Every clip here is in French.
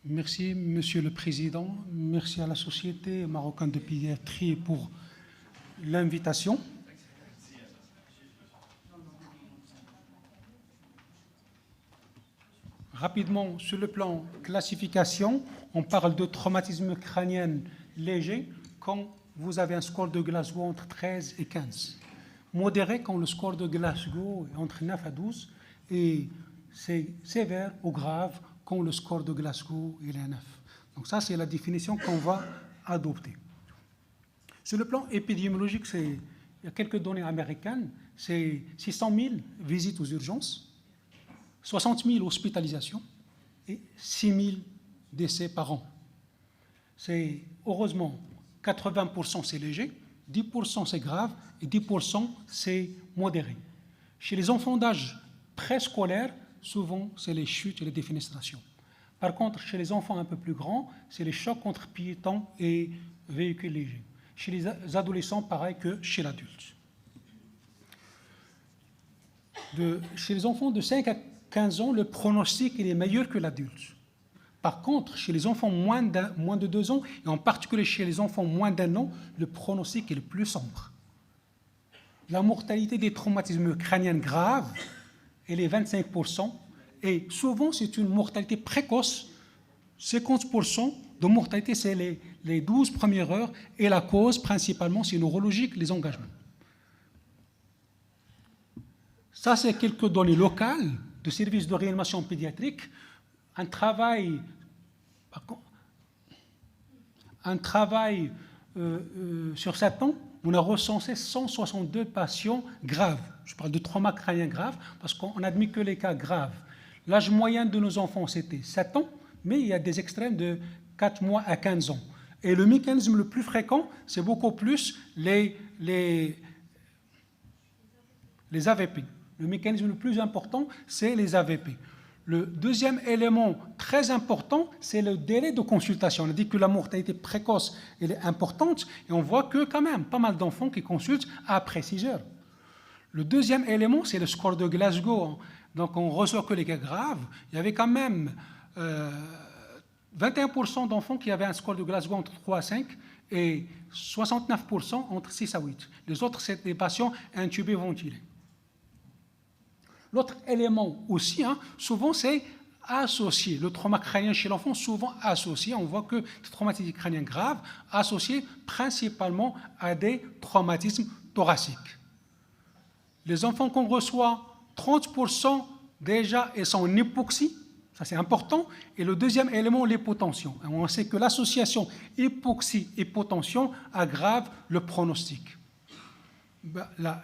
Merci, Monsieur le Président. Merci à la Société marocaine de pédiatrie pour l'invitation. Rapidement, sur le plan classification, on parle de traumatisme crânien léger quand vous avez un score de Glasgow entre 13 et 15. Modéré quand le score de Glasgow est entre 9 à 12. Et c'est sévère ou grave quand le score de Glasgow est à 9. Donc ça, c'est la définition qu'on va adopter. Sur le plan épidémiologique, il y a quelques données américaines. C'est 600 000 visites aux urgences, 60 000 hospitalisations et 6 000 décès par an. C'est heureusement 80% c'est léger, 10% c'est grave et 10% c'est modéré. Chez les enfants d'âge préscolaire, souvent c'est les chutes et les défenestrations. Par contre, chez les enfants un peu plus grands, c'est les chocs entre piétons et véhicules légers. Chez les adolescents, pareil que chez l'adulte. Chez les enfants de 5 à 15 ans, le pronostic il est meilleur que l'adulte. Par contre, chez les enfants moins de 2 ans, et en particulier chez les enfants moins d'1 an, le pronostic est le plus sombre. La mortalité des traumatismes crâniens graves, elle est 25%, et souvent c'est une mortalité précoce. 50% de mortalité, c'est les 12 premières heures, et la cause principalement, c'est neurologique, les engagements. Ça, c'est quelques données locales de services de réanimation pédiatrique. Un travail sur 7 ans, on a recensé 162 patients graves. Je parle de trauma crânien grave parce qu'on n'admet que les cas graves. L'âge moyen de nos enfants, c'était 7 ans, mais il y a des extrêmes de 4 mois à 15 ans. Et le mécanisme le plus fréquent, c'est beaucoup plus les AVP. Le mécanisme le plus important, c'est les AVP. Le deuxième élément très important, c'est le délai de consultation. On a dit que la mortalité précoce elle est importante et on voit que quand même pas mal d'enfants qui consultent après 6 heures. Le deuxième élément, c'est le score de Glasgow. Donc on ressort que les cas graves. Il y avait quand même 21% d'enfants qui avaient un score de Glasgow entre 3 à 5 et 69% entre 6 à 8. Les autres, c'est des patients intubés ventilés. L'autre élément aussi, souvent c'est associé. Le trauma crânien chez l'enfant, souvent associé. On voit que le traumatisme crânien grave, associé principalement à des traumatismes thoraciques. Les enfants qu'on reçoit, 30% déjà ils sont en hypoxie, ça c'est important. Et le deuxième élément, l'hypotension. On sait que l'association hypoxie-hypotension aggrave le pronostic.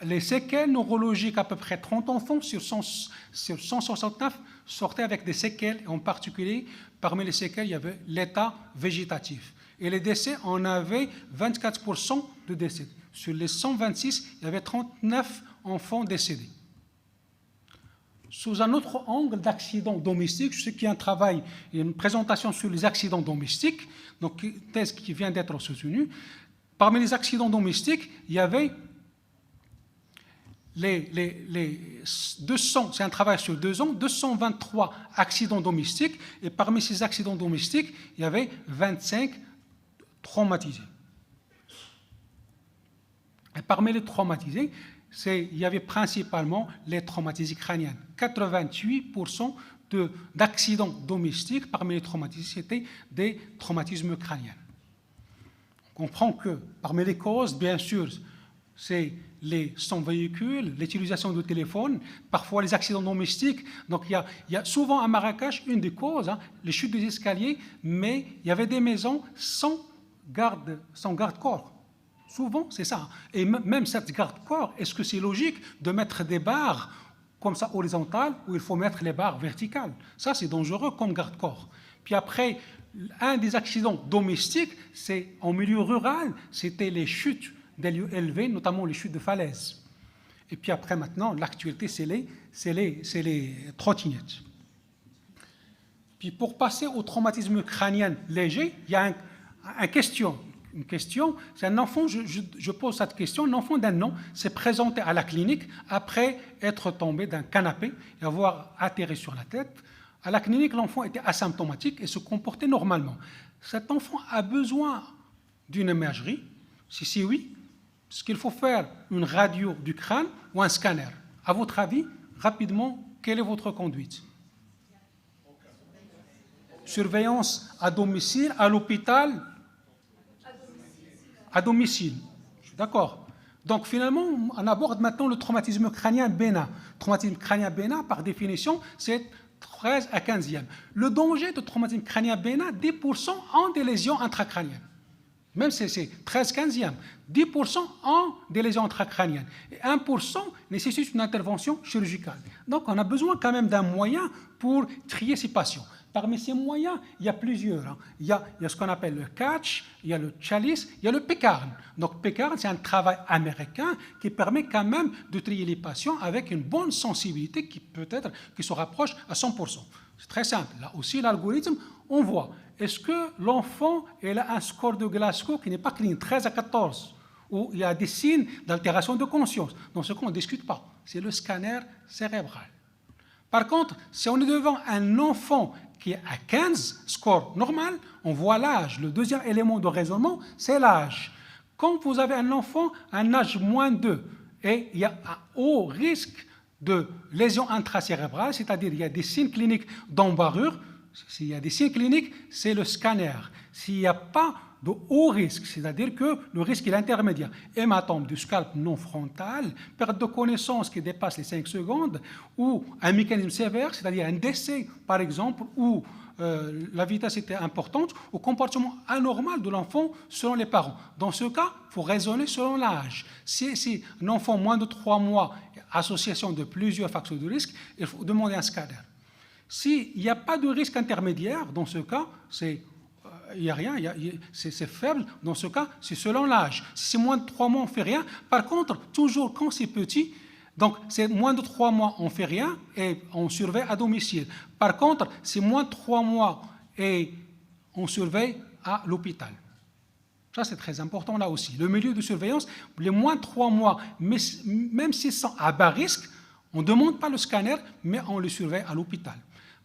Les séquelles neurologiques, à peu près 30 enfants sur 169 sortaient avec des séquelles, en particulier, parmi les séquelles, il y avait l'état végétatif. Et les décès, on avait 24% de décès. Sur les 126, il y avait 39 enfants décédés. Sous un autre angle d'accidents domestiques, je sais qu'il y a un travail, il y a une présentation sur les accidents domestiques, donc une thèse qui vient d'être soutenue. Parmi les accidents domestiques, il y avait les 200, c'est un travail sur 2 ans, 223 accidents domestiques, et parmi ces accidents domestiques, il y avait 25 traumatisés. Et parmi les traumatisés, il y avait principalement les traumatisés crâniens. 88% d'accidents domestiques parmi les traumatisés, c'était des traumatismes crâniens. On comprend que parmi les causes, bien sûr, c'est sans véhicule, l'utilisation du téléphone, parfois les accidents domestiques. Donc il y a souvent à Marrakech une des causes, les chutes des escaliers, mais il y avait des maisons sans garde-corps. Souvent, c'est ça. Et même cette garde-corps, est-ce que c'est logique de mettre des barres comme ça horizontales ou il faut mettre les barres verticales? Ça, c'est dangereux comme garde-corps. Puis après, un des accidents domestiques, c'est en milieu rural, c'était les chutes des lieux élevés, notamment les chutes de falaises. Et puis après, maintenant, l'actualité, c'est les trottinettes. Puis pour passer au traumatisme crânien léger, il y a une question, c'est un enfant, je pose cette question, un enfant d'1 an s'est présenté à la clinique après être tombé d'un canapé et avoir atterri sur la tête, À la clinique, l'enfant était asymptomatique et se comportait normalement. Cet enfant a besoin d'une imagerie. Si oui, est-ce qu'il faut faire une radio du crâne ou un scanner? À votre avis, rapidement, quelle est votre conduite? Surveillance à domicile, à l'hôpital? À domicile. Je suis d'accord. Donc finalement, on aborde maintenant le traumatisme crânien bénin. Le traumatisme crânien bénin, par définition, c'est 13 à 15e. Le danger de traumatisme crânien bénin, 10% ont des lésions intracrâniennes. Même si c'est 13-15e, 10% ont des lésions intracrâniennes. Et 1% nécessite une intervention chirurgicale. Donc on a besoin quand même d'un moyen pour trier ces patients. Parmi ces moyens, il y a plusieurs. Il y a ce qu'on appelle le catch, il y a le chalice, il y a le PECARN. Donc PECARN, c'est un travail américain qui permet quand même de trier les patients avec une bonne sensibilité qui peut-être qui se rapproche à 100%. C'est très simple. Là aussi, l'algorithme, on voit, est-ce que l'enfant a un score de Glasgow qui n'est pas clean, 13 à 14, où il y a des signes d'altération de conscience. Dans ce cas, on ne discute pas. C'est le scanner cérébral. Par contre, si on est devant un enfant qui est à 15, score normal, on voit l'âge. Le deuxième élément de raisonnement, c'est l'âge. Quand vous avez un enfant à un âge moins 2 et il y a un haut risque de lésion intracérébrale, c'est-à-dire il y a des signes cliniques d'embarrure, s'il y a des signes cliniques, c'est le scanner. S'il n'y a pas de haut risque, c'est-à-dire que le risque est intermédiaire. Hématome du scalp non frontal, perte de connaissance qui dépasse les 5 secondes, ou un mécanisme sévère, c'est-à-dire un décès, par exemple, où la vitesse était importante, ou comportement anormal de l'enfant selon les parents. Dans ce cas, il faut raisonner selon l'âge. Si un enfant moins de 3 mois, association de plusieurs facteurs de risque, il faut demander un scanner. S'il n'y a pas de risque intermédiaire, dans ce cas, il n'y a rien, c'est faible. Dans ce cas, c'est selon l'âge. Si c'est moins de 3 mois, on ne fait rien. Par contre, toujours quand c'est petit, donc c'est moins de 3 mois, on ne fait rien et on surveille à domicile. Par contre, c'est moins de 3 mois et on surveille à l'hôpital. Ça, c'est très important là aussi. Le milieu de surveillance, les moins de 3 mois, même s'ils sont à bas risque, on ne demande pas le scanner, mais on le surveille à l'hôpital.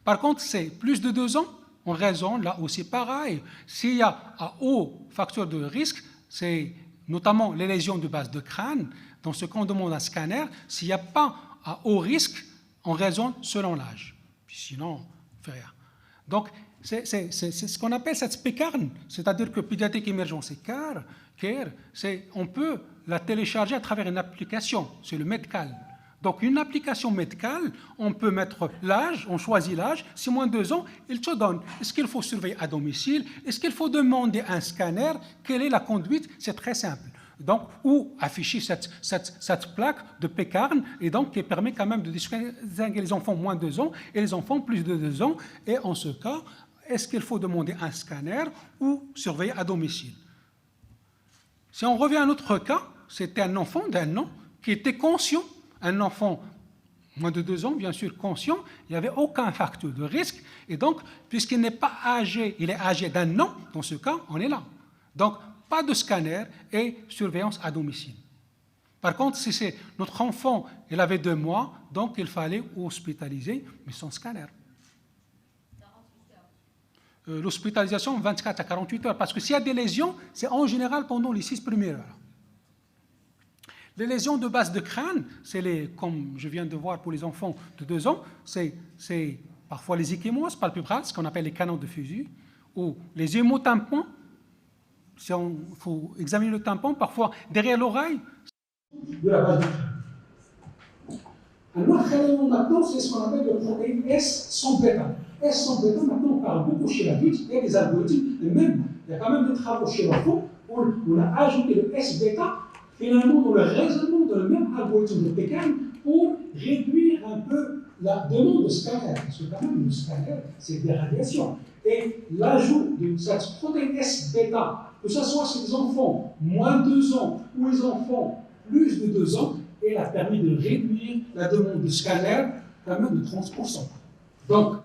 Par contre, c'est plus de 2 ans, on raisonne là aussi pareil. S'il y a un haut facteur de risque, c'est notamment les lésions de base de crâne. Dans ce cas, on demande un scanner. S'il n'y a pas un haut risque, on raisonne selon l'âge. Sinon, on ne fait rien. Donc, c'est ce qu'on appelle cette PECARN, c'est-à-dire que pédiatrique émergence et CARE, on peut la télécharger à travers une application, c'est le Medcal. Donc, une application médicale, on peut mettre l'âge, on choisit l'âge, si moins de 2 ans, il te donne. Est-ce qu'il faut surveiller à domicile? Est-ce qu'il faut demander un scanner? Quelle est la conduite? C'est très simple. Donc, ou afficher cette plaque de PECARN, et donc qui permet quand même de distinguer les enfants moins de 2 ans et les enfants plus de 2 ans. Et en ce cas, est-ce qu'il faut demander un scanner ou surveiller à domicile? Si on revient à un autre cas, c'était un enfant d'un an qui était conscient. Un enfant moins de 2 ans, bien sûr conscient, il n'y avait aucun facteur de risque, et donc, puisqu'il n'est pas âgé, il est âgé d'un an, dans ce cas, on est là. Donc, pas de scanner et surveillance à domicile. Par contre, si c'est notre enfant, il avait 2 mois, donc il fallait hospitaliser, mais sans scanner. L'hospitalisation, 24 à 48 heures, parce que s'il y a des lésions, c'est en général pendant les 6 premières heures. Les lésions de base de crâne, comme je viens de voir pour les enfants de 2 ans, c'est parfois les ecchymoses palpebrales, ce qu'on appelle les canaux de fusil, ou les hémotympans. Si il faut examiner le tympan, parfois derrière l'oreille. De la base du crâne. Un autre élément maintenant, c'est ce qu'on appelle le protéine S sans bêta. S sans bêta, maintenant on parle beaucoup chez l'adulte, il y a des algorithmes, et même, il y a quand même des travaux chez l'enfant où on a ajouté le S bêta finalement dans le raisonnement de le même algorithme de PECARN pour réduire un peu la demande de scanner. Parce que quand même, le scanner, c'est des radiations. Et l'ajout de cette protéine S bêta, que ce soit chez les enfants moins de 2 ans ou les enfants plus de 2 ans, elle a permis de réduire la demande de scanner quand même de 30%. Donc,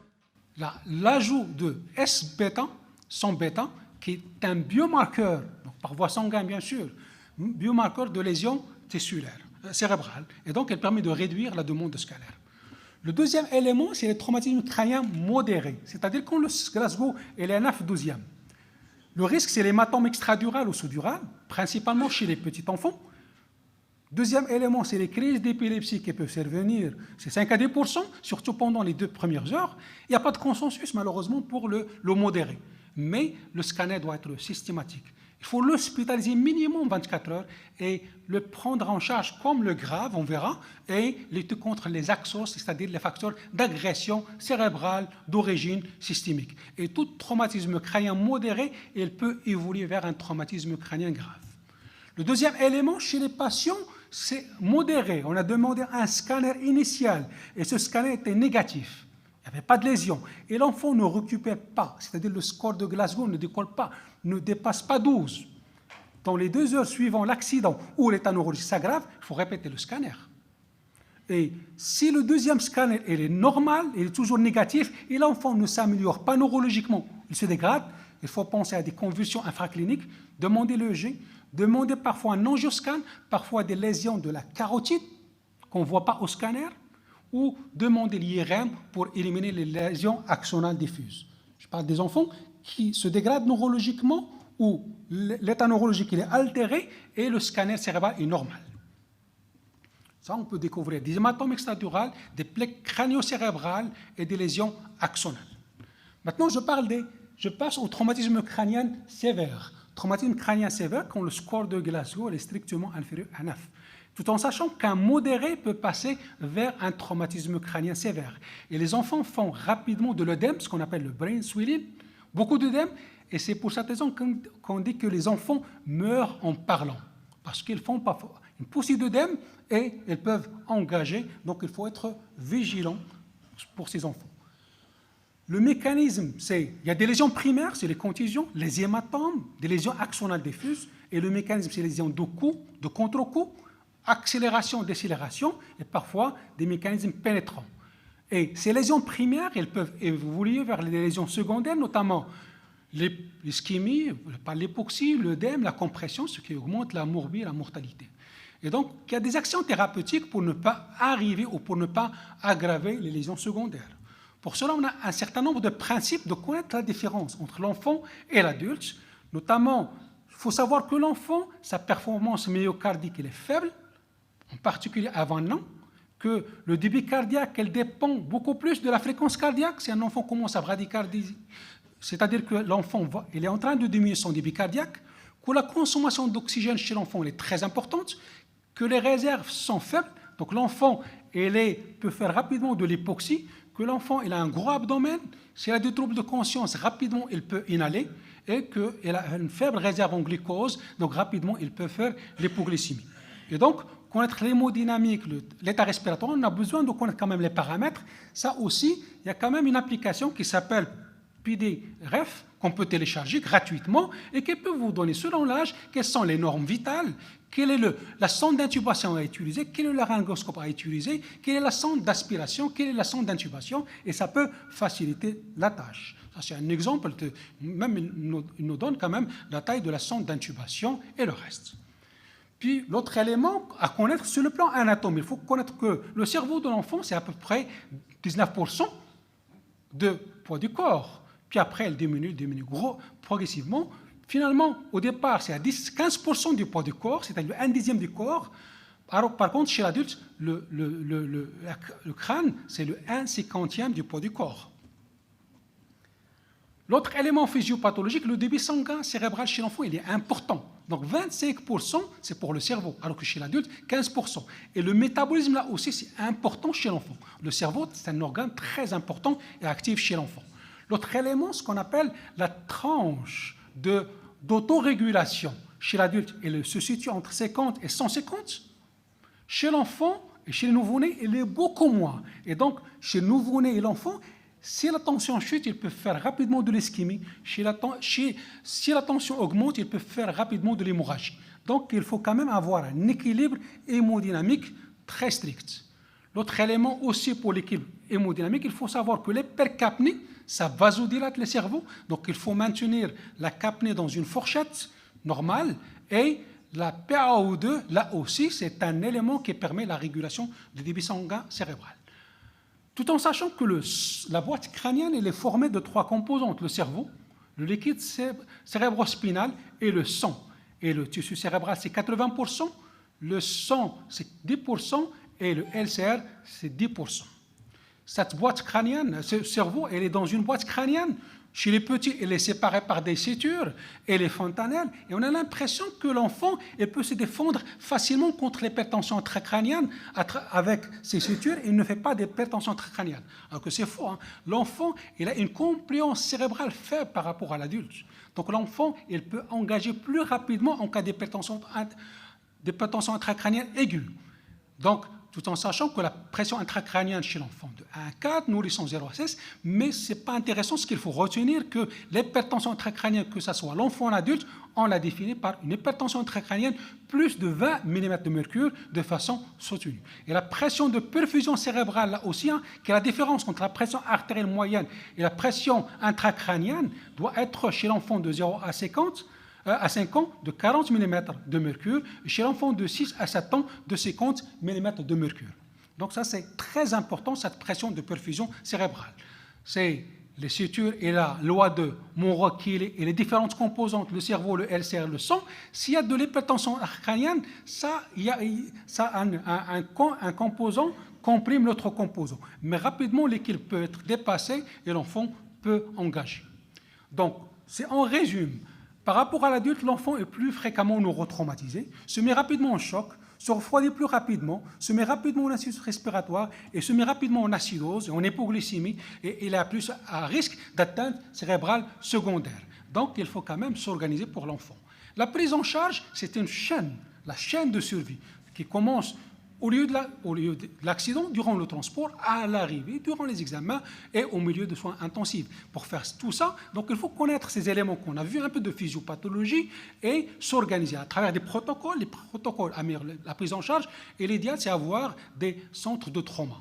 l'ajout de S bêta, sans bêta, qui est un biomarqueur, donc par voie sanguine bien sûr, biomarqueur de lésion tissulaire, cérébrale, et donc elle permet de réduire la demande de scanner. Le deuxième élément, c'est le traumatisme crânien modéré, c'est-à-dire quand le Glasgow est à 9/12. Le risque, c'est l'hématome extradural ou sous-dural, principalement chez les petits enfants. Deuxième élément, c'est les crises d'épilepsie qui peuvent survenir. C'est 5 à 10%, surtout pendant les 2 premières heures. Il n'y a pas de consensus, malheureusement, pour le modéré. Mais le scanner doit être systématique. Il faut l'hospitaliser minimum 24 heures et le prendre en charge comme le grave, on verra, et lutter contre les axos, c'est-à-dire les facteurs d'agression cérébrale d'origine systémique. Et tout traumatisme crânien modéré, il peut évoluer vers un traumatisme crânien grave. Le deuxième élément, chez les patients, c'est modéré. On a demandé un scanner initial et ce scanner était négatif. Il n'y avait pas de lésion. Et l'enfant ne récupère pas, c'est-à-dire le score de Glasgow ne décolle pas, ne dépasse pas 12. Dans les 2 heures suivant l'accident où l'état neurologique s'aggrave, il faut répéter le scanner. Et si le deuxième scanner est normal, il est toujours négatif, et l'enfant ne s'améliore pas neurologiquement, il se dégrade, il faut penser à des convulsions infracliniques, demander l'EEG, demander parfois un angioscan, parfois des lésions de la carotide qu'on ne voit pas au scanner, ou demander l'IRM pour éliminer les lésions axonales diffuses. Je parle des enfants qui se dégradent neurologiquement ou l'état neurologique il est altéré et le scanner cérébral est normal. Ça, on peut découvrir des hématomes extradurales, des plaies crânio-cérébrales et des lésions axonales. Maintenant, je passe au traumatisme crânien sévère. Traumatisme crânien sévère quand le score de Glasgow est strictement inférieur à 9. Tout en sachant qu'un modéré peut passer vers un traumatisme crânien sévère. Et les enfants font rapidement de l'œdème, ce qu'on appelle le brain swelling, beaucoup d'œdème, et c'est pour cette raison qu'on dit que les enfants meurent en parlant, parce qu'ils font parfois une poussée d'œdème et ils peuvent engager, donc il faut être vigilant pour ces enfants. Le mécanisme, il y a des lésions primaires, c'est les contusions, les hématomes, des lésions axonales diffuses, et le mécanisme, c'est les lésions de coup, de contre-coup, accélération, décélération, et parfois des mécanismes pénétrants. Et ces lésions primaires, elles peuvent évoluer vers les lésions secondaires, notamment l'ischémie, l'époxie, l'œdème, la compression, ce qui augmente la morbie, la mortalité. Et donc, il y a des actions thérapeutiques pour ne pas arriver ou pour ne pas aggraver les lésions secondaires. Pour cela, on a un certain nombre de principes de connaître la différence entre l'enfant et l'adulte. Notamment, il faut savoir que l'enfant, sa performance myocardique elle est faible, en particulier avant un an, que le débit cardiaque, elle dépend beaucoup plus de la fréquence cardiaque. Si un enfant commence à bradycardiser, c'est-à-dire que l'enfant il est en train de diminuer son débit cardiaque, que la consommation d'oxygène chez l'enfant est très importante, que les réserves sont faibles, donc l'enfant peut faire rapidement de l'hypoxie, que l'enfant il a un gros abdomen, s'il a des troubles de conscience, rapidement il peut inhaler, et qu'il a une faible réserve en glucose, donc rapidement il peut faire l'hypoglycémie. Et donc, connaître l'hémodynamique, l'état respiratoire, on a besoin de connaître quand même les paramètres. Ça aussi, il y a quand même une application qui s'appelle PDREF, qu'on peut télécharger gratuitement et qui peut vous donner, selon l'âge, quelles sont les normes vitales, quelle est la sonde d'intubation à utiliser, quel est le laryngoscope à utiliser, quelle est la sonde d'aspiration, quelle est la sonde d'intubation, et ça peut faciliter la tâche. Ça, c'est un exemple, même il nous donne quand même la taille de la sonde d'intubation et le reste. Puis l'autre élément à connaître sur le plan anatomique, il faut connaître que le cerveau de l'enfant, c'est à peu près 19% de poids du corps. Puis après, elle diminue progressivement. Finalement, au départ, c'est à 15% du poids du corps, c'est-à-dire 1/10 du corps. Alors, par contre, chez l'adulte, le crâne, c'est le 1/50 du poids du corps. L'autre élément physiopathologique, le débit sanguin cérébral chez l'enfant, il est important. Donc 25%, c'est pour le cerveau, alors que chez l'adulte, 15%. Et le métabolisme, là aussi, c'est important chez l'enfant. Le cerveau, c'est un organe très important et actif chez l'enfant. L'autre élément, ce qu'on appelle la tranche d'autorégulation chez l'adulte, elle se situe entre 50 et 150. Chez l'enfant et chez le nouveau-né, elle est beaucoup moins. Et donc, chez le nouveau-né et l'enfant, si la tension chute, il peut faire rapidement de l'ischémie. Si la tension augmente, il peut faire rapidement de l'hémorragie. Donc, il faut quand même avoir un équilibre hémodynamique très strict. L'autre élément aussi pour l'équilibre hémodynamique, il faut savoir que l'hypercapnie, ça vasodilate le cerveau. Donc, il faut maintenir la capnée dans une fourchette normale. Et la PaO2, là aussi, c'est un élément qui permet la régulation du débit sanguin cérébral. tout en sachant que la boîte crânienne elle est formée de 3 composantes, le cerveau, le liquide cérébrospinal et le sang. Et le tissu cérébral, c'est 80%, le sang, c'est 10%, et le LCR, c'est 10%. Cette boîte crânienne, ce cerveau, elle est dans une boîte crânienne. Chez les petits, elle est séparée par des sutures et les fontanelles. Et on a l'impression que l'enfant peut se défendre facilement contre l'hypertension intracrânienne avec ses sutures. Il ne fait pas d'hypertension intracrânienne. Alors que c'est faux. Hein. L'enfant, il a une compliance cérébrale faible par rapport à l'adulte. Donc l'enfant, il peut engager plus rapidement en cas d'hypertension intracrânienne aiguë. Donc, tout en sachant que la pression intracrânienne chez l'enfant de 1 à 4, nourrisson 0 à 16, mais ce n'est pas intéressant, ce qu'il faut retenir, que l'hypertension intracrânienne, que ce soit l'enfant ou l'adulte, on l'a définie par une hypertension intracrânienne plus de 20 mm de mercure de façon soutenue. Et la pression de perfusion cérébrale, là aussi, hein, qui est la différence entre la pression artérielle moyenne et la pression intracrânienne, doit être chez l'enfant de 0 à 5 ans de 40 mm de mercure, et chez l'enfant de 6 à 7 ans de 50 mm de mercure. Donc ça, c'est très important, cette pression de perfusion cérébrale. C'est les sutures et la loi de Monroe-Keeley et les différentes composantes, le cerveau, le LCR, le sang. S'il y a de l'hypertension crânienne, un composant comprime l'autre composant. Mais rapidement, l'équilibre peut être dépassé et l'enfant peut engager. Donc, c'est en résumé. Par rapport à l'adulte, l'enfant est plus fréquemment neurotraumatisé, se met rapidement en choc, se refroidit plus rapidement, se met rapidement en insuffisance respiratoire et se met rapidement en acidose et en hypoglycémie et il est plus à risque d'atteinte cérébrale secondaire. Donc, il faut quand même s'organiser pour l'enfant. La prise en charge, c'est une chaîne, la chaîne de survie qui commence au lieu de l'accident, durant le transport, à l'arrivée, durant les examens et au milieu de soins intensifs. Pour faire tout ça, donc il faut connaître ces éléments qu'on a vus, un peu de physiopathologie, et s'organiser à travers des protocoles. Les protocoles améliorent la prise en charge, et l'idéal, c'est avoir des centres de trauma.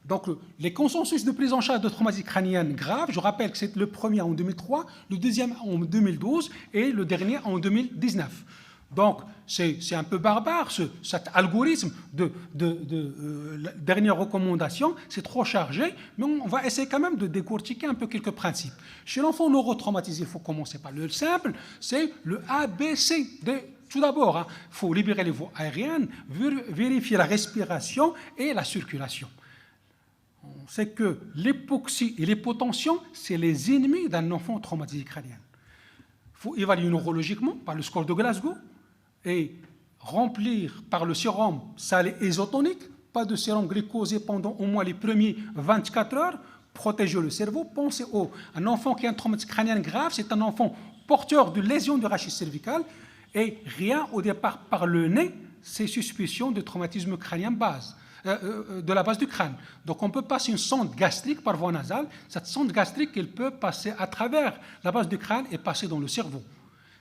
Donc, les consensus de prise en charge de traumatisme crânien grave, je rappelle que c'est le premier en 2003, le deuxième en 2012 et le dernier en 2019. Donc, c'est un peu barbare, cet algorithme de dernière recommandation, c'est trop chargé, mais on va essayer quand même de décortiquer un peu quelques principes. Chez l'enfant neurotraumatisé, il faut commencer par le simple, c'est le ABC. Tout d'abord, il faut libérer les voies aériennes, vérifier la respiration et la circulation. On sait que l'hypoxie et l'hypotension, c'est les ennemis d'un enfant traumatisé crânien. Il faut évaluer neurologiquement par le score de Glasgow, et remplir par le sérum salé isotonique, pas de sérum glucosé pendant au moins les premiers 24 heures, protéger le cerveau. Pensez un enfant qui a un traumatisme crânien grave, c'est un enfant porteur de lésions de rachis cervical, et rien au départ par le nez, c'est suspicion de traumatisme crânien de la base du crâne. Donc on peut passer une sonde gastrique par voie nasale. Cette sonde gastrique, elle peut passer à travers la base du crâne et passer dans le cerveau.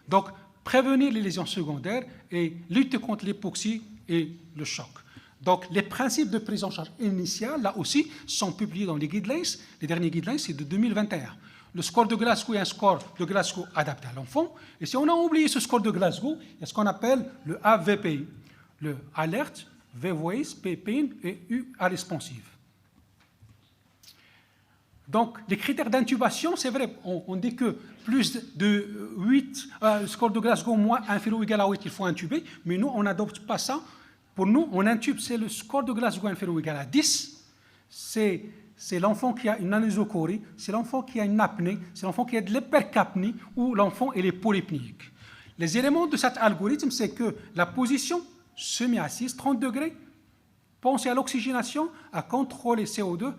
Donc, prévenir les lésions secondaires et lutter contre l'hypoxie et le choc. Donc, les principes de prise en charge initiale, là aussi, sont publiés dans les guidelines. Les derniers guidelines, c'est de 2021. Le score de Glasgow est un score de Glasgow adapté à l'enfant. Et si on a oublié ce score de Glasgow, il y a ce qu'on appelle le AVPI, le Alert, V-Voice, P-Pain et U-A responsive. Donc, les critères d'intubation, c'est vrai, on dit que plus de 8, score de Glasgow moins inférieur ou égal à 8, il faut intuber, mais nous, on n'adopte pas ça. Pour nous, on intube, c'est le score de Glasgow inférieur ou égal à 10, c'est l'enfant qui a une anisocorie, c'est l'enfant qui a une apnée, c'est l'enfant qui a de l'hypercapnie ou l'enfant est polypnique. Les éléments de cet algorithme, c'est que la position semi-assise, 30 degrés, pensez à l'oxygénation, à contrôler CO2,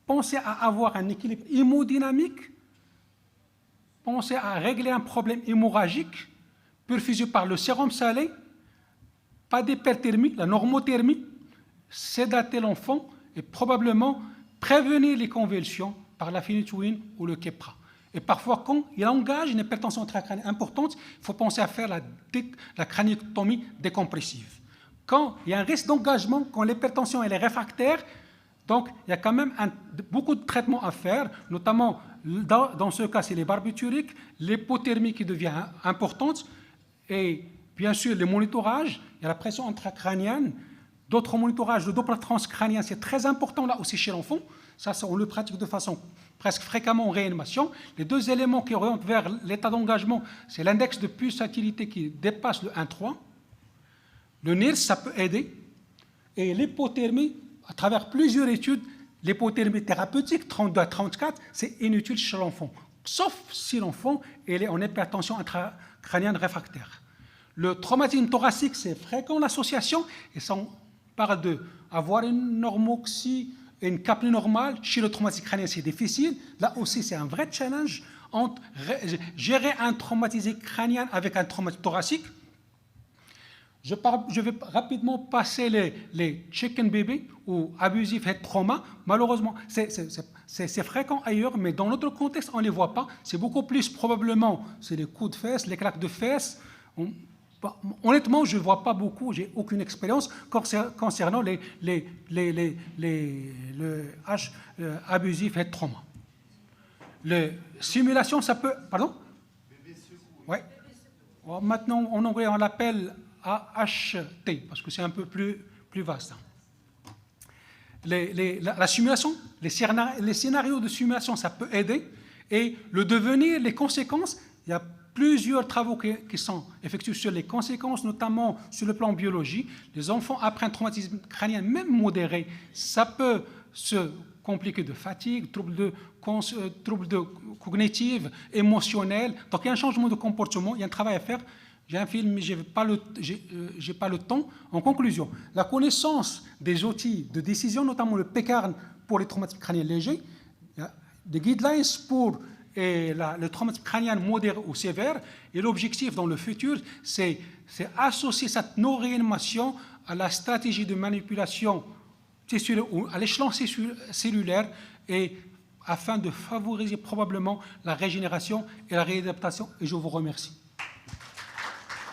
pensez à avoir un équilibre hémodynamique, pensez à régler un problème hémorragique, perfusé par le sérum salé, pas d'hyperthermie, la normothermie, sédater l'enfant et probablement prévenir les convulsions par la phénitoïne ou le Keppra. Et parfois, quand il engage une hypertension intracrânienne importante, il faut penser à faire la craniectomie décompressive. Quand il y a un risque d'engagement, quand l'hypertension est réfractaire, donc, il y a quand même beaucoup de traitements à faire, notamment dans ce cas, c'est les barbituriques, l'hypothermie qui devient importante, et bien sûr, les monitorages, il y a la pression intracrânienne, D'autres monitorages de Doppler transcrânien, c'est très important là aussi chez l'enfant. Ça, on le pratique de façon presque fréquemment en réanimation. Les deux éléments qui orientent vers l'état d'engagement, c'est l'index de pulsatilité qui dépasse le 1,3. Le NIRS, ça peut aider. Et l'hypothermie, à travers plusieurs études, l'hypothermie thérapeutique, 32 à 34, c'est inutile chez l'enfant, sauf si l'enfant est en hypertension intracrânienne réfractaire. Le traumatisme thoracique, c'est fréquent l'association, et ça, on parle d'avoir une normoxie, une capnée normale. Chez le traumatisme crânien, c'est difficile. Là aussi, c'est un vrai challenge entre gérer un traumatisme crânien avec un traumatisme thoracique. Je vais rapidement passer les chicken baby ou abusif head trauma. Malheureusement, c'est fréquent ailleurs, mais dans notre contexte, on ne les voit pas. C'est beaucoup plus probablement, c'est les coups de fesses, les claques de fesses. Honnêtement, je ne vois pas beaucoup, j'ai aucune expérience concernant le abusif head trauma. Les simulations, ça peut... Pardon? Oui. Maintenant, en anglais, on l'appelle AHT, parce que c'est un peu plus vaste. La simulation, les scénarios de simulation, ça peut aider. Et le devenir, les conséquences, il y a plusieurs travaux qui sont effectués sur les conséquences, notamment sur le plan biologique. Les enfants après un traumatisme crânien, même modéré, ça peut se compliquer de fatigue, troubles cognitifs, émotionnels. Donc il y a un changement de comportement, il y a un travail à faire. J'ai un film, mais je n'ai pas le temps. En conclusion, la connaissance des outils de décision, notamment le PECARN pour les traumatismes crâniens légers, des guidelines pour le traumatisme crânien modéré ou sévère, et l'objectif dans le futur, c'est associer cette non-réanimation à la stratégie de manipulation ou à l'échelon cellulaire, et afin de favoriser probablement la régénération et la réadaptation. Et je vous remercie.